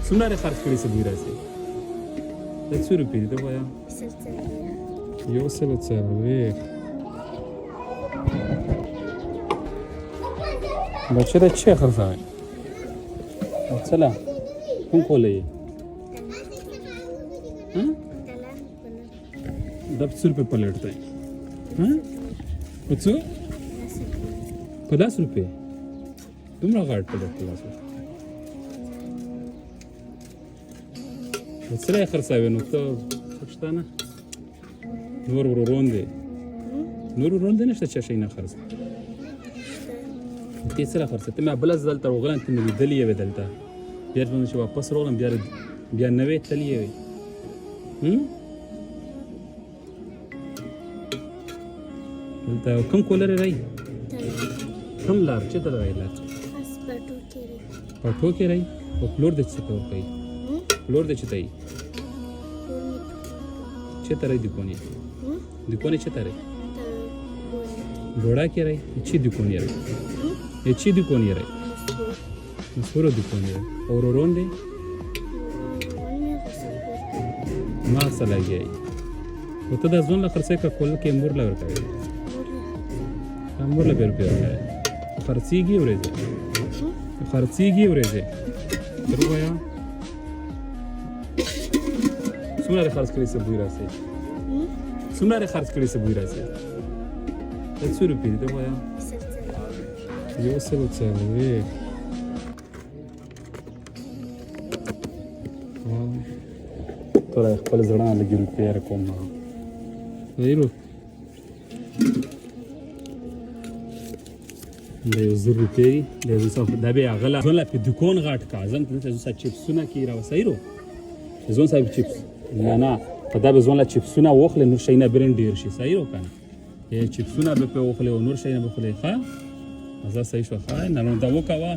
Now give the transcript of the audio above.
څومره خرڅ کړي څه بوی راځي 100 روپۍ دي ته وایه 140 بچه دا چی خرڅوي څه لا کوم کولی یې دا 100 روپۍ پلیټ دی په څو په 10 روپۍ دومره غاټ په 10 روپۍ څه یې خرڅوي نو ته شته نه نور ورون دی نشته چې شي نه خرڅ ته څه خرڅ ته ما بل ځل تر وغلان ته مې دلی یې بدلته بیا څنګه چې واپس راغلم بیا نوې تلی یې دلته کوم کولر راي کوم لار چې ته راي لار پټو کې راي او فلور د څه تور کوي فلور د چتای چې ترې د کونی چې ترې ډوړه کې راي چې د کونی راي چې د کونی راي مسورو د کونی او ورون دی ما سره لګي او ته د ځون لا خرڅه کا کول کې مور لور کوي مور له بیر خرڅيږي ورېځه دروایا څومره خرڅ کړي څه بوی راځي 100 روپۍ دي ته وایه 140 ترى خپل زړه لګي روپۍ کوم ویرو د 100 روپۍ د دا به اغله ځله په دکان غاټ کا ځم ته زو چپسونه کی را وسایرو زون صاحب چپس نه په دا به ځونه چپسونه وخله نور شي نه برند ډیر شي سایرو کنه چپسونه به په وخله نور شي نه بخله ښه ازا صحیح شو ښه نه نو دا وکوا